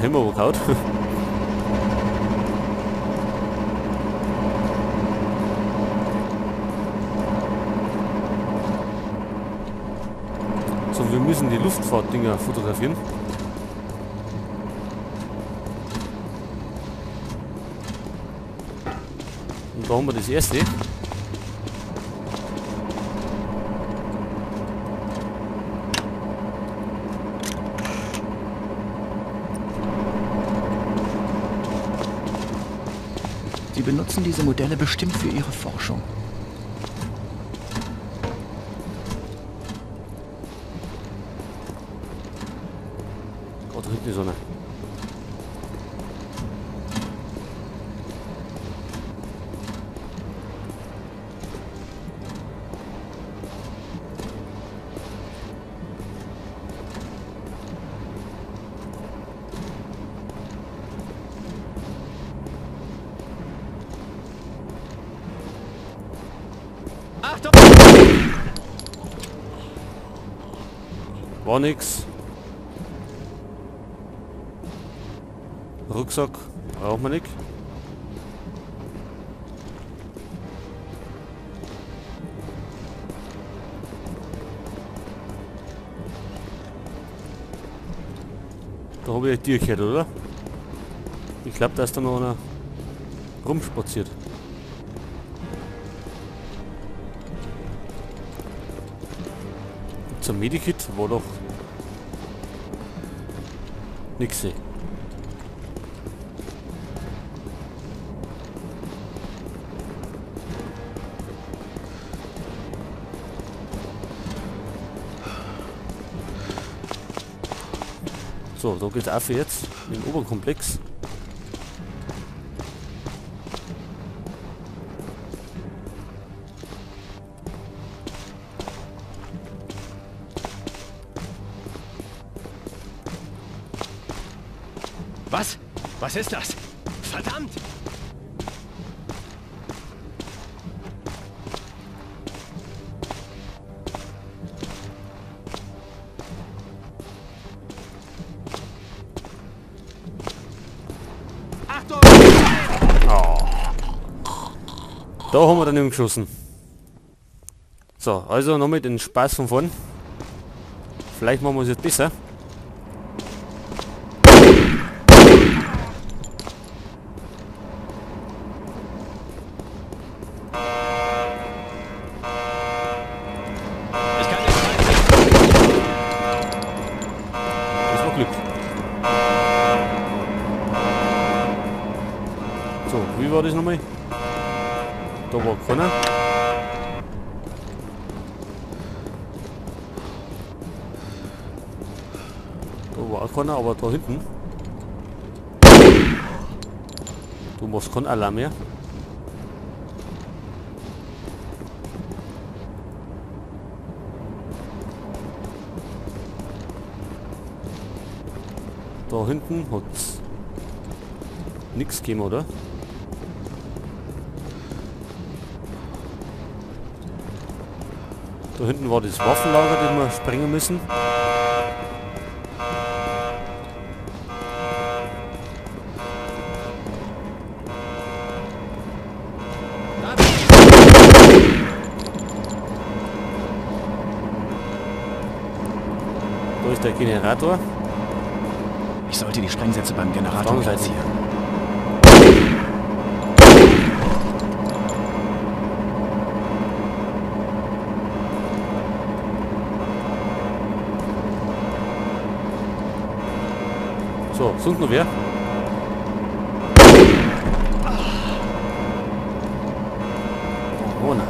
Helm übergehauen. So, wir müssen die Luftfahrtdinger fotografieren. Und da haben wir das erste. Sie benutzen diese Modelle bestimmt für Ihre Forschung. Oh, da hinten ist einer. Achtung! War nix. Rucksack braucht man nicht. Da habe ich ein Tier gehört, oder? Ich glaube, da ist da noch einer rumspaziert. Zum Medikit war doch nix. So, da geht's auf jetzt in den Oberkomplex. Was? Was ist das? Verdammt! Achtung! Oh. Da haben wir dann eben geschossen. So, also nochmal den Spaß von vorn. Vielleicht machen wir es jetzt besser. Glück. So, wie war das nochmal? Da war keiner. Da war auch keiner, aber da hinten. Du machst keinen Alarm mehr. Da hinten hat's nichts gegeben, oder? Da hinten war das Waffenlager, das wir sprengen müssen. Da ist der Generator. Ich sollte die Sprengsätze beim Generator Auf der anderen platzieren. So, sind noch wer? Oh nein.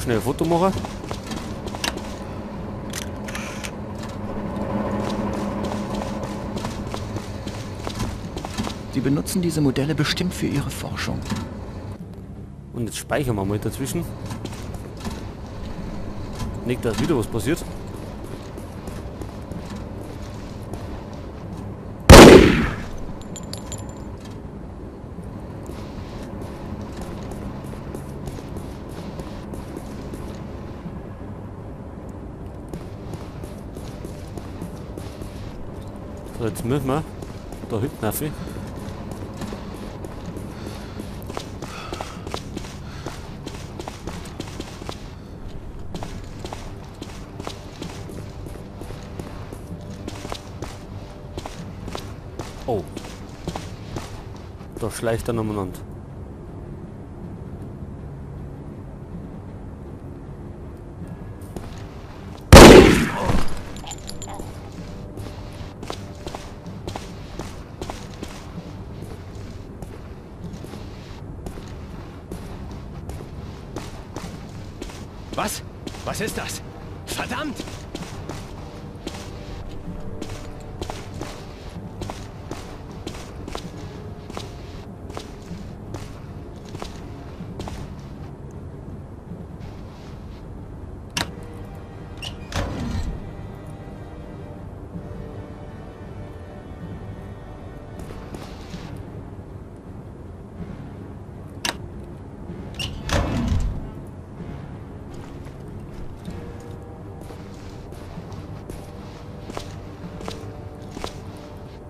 schnell ein Foto machen. Sie benutzen diese Modelle bestimmt für Ihre Forschung. Und jetzt speichern wir mal dazwischen. Nicht, dass wieder was passiert. So, jetzt müssen wir da hinten rauf. Oh. Da schleicht er umeinander. Was? Was ist das? Verdammt!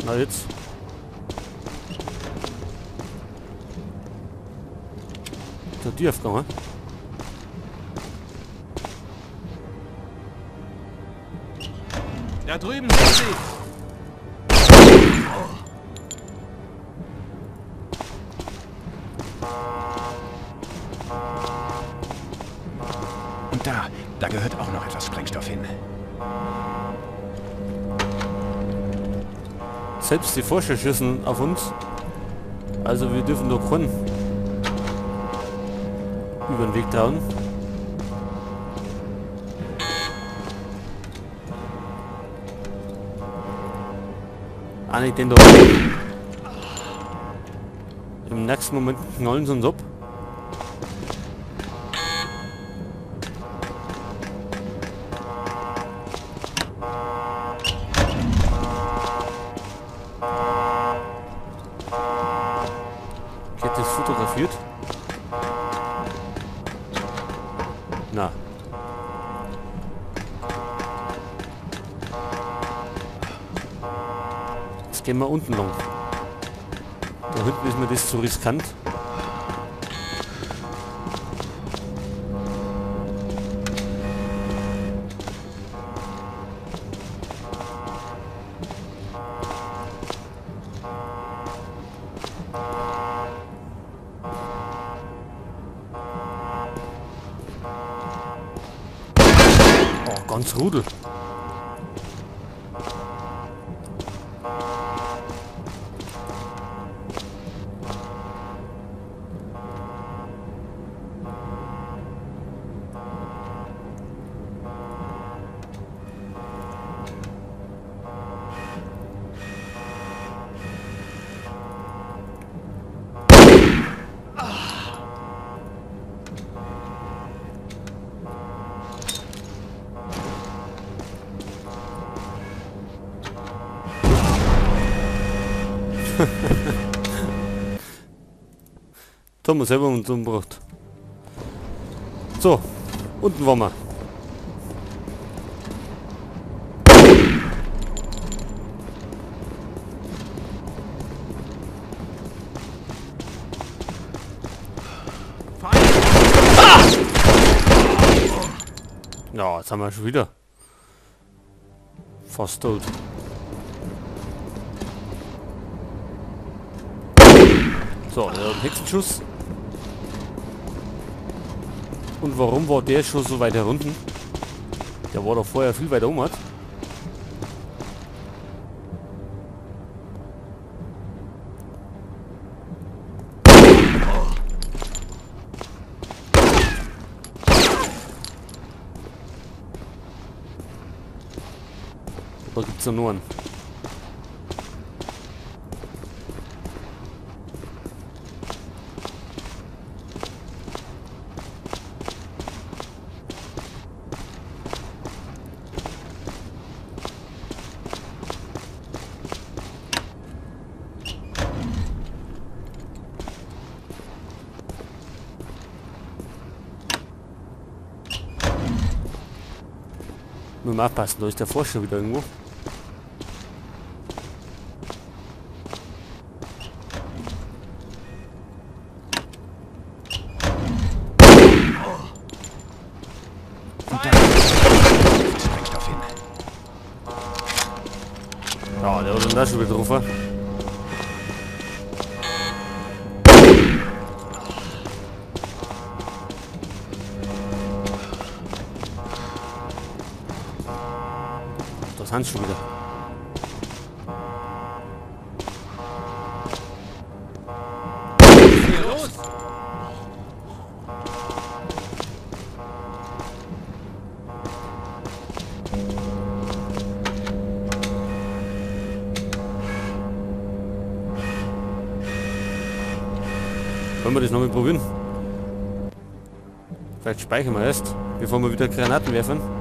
Na jetzt. Der Tür aufgegangen. Da drüben sind sie! Und da gehört auch noch etwas Sprengstoff hin. Selbst die Forscher schießen auf uns. Also wir dürfen doch keinen über den Weg trauen. Ah, nicht den da. Im nächsten Moment knallen sie uns ab. Ich hätte es fotografiert. Na. Jetzt gehen wir unten lang. Da hinten ist mir das zu riskant. Oh, ganz Rudel. Da haben wir selber uns umgebracht. So, unten waren wir. Ja, jetzt haben wir schon wieder. Fast tot. So, der hat einen Hexenschuss. Und warum war der schon so weit herunten? Der war doch vorher viel weiter oben. Oder gibt's da nur einen? Nur mal aufpassen, da ist der Forscher wieder irgendwo. Sprengstoff hin. Ja, der hat dann da schon wieder drauf. Das sind schon wieder. Los! Wollen wir das nochmal probieren? Vielleicht speichern wir erst, bevor wir wieder Granaten werfen.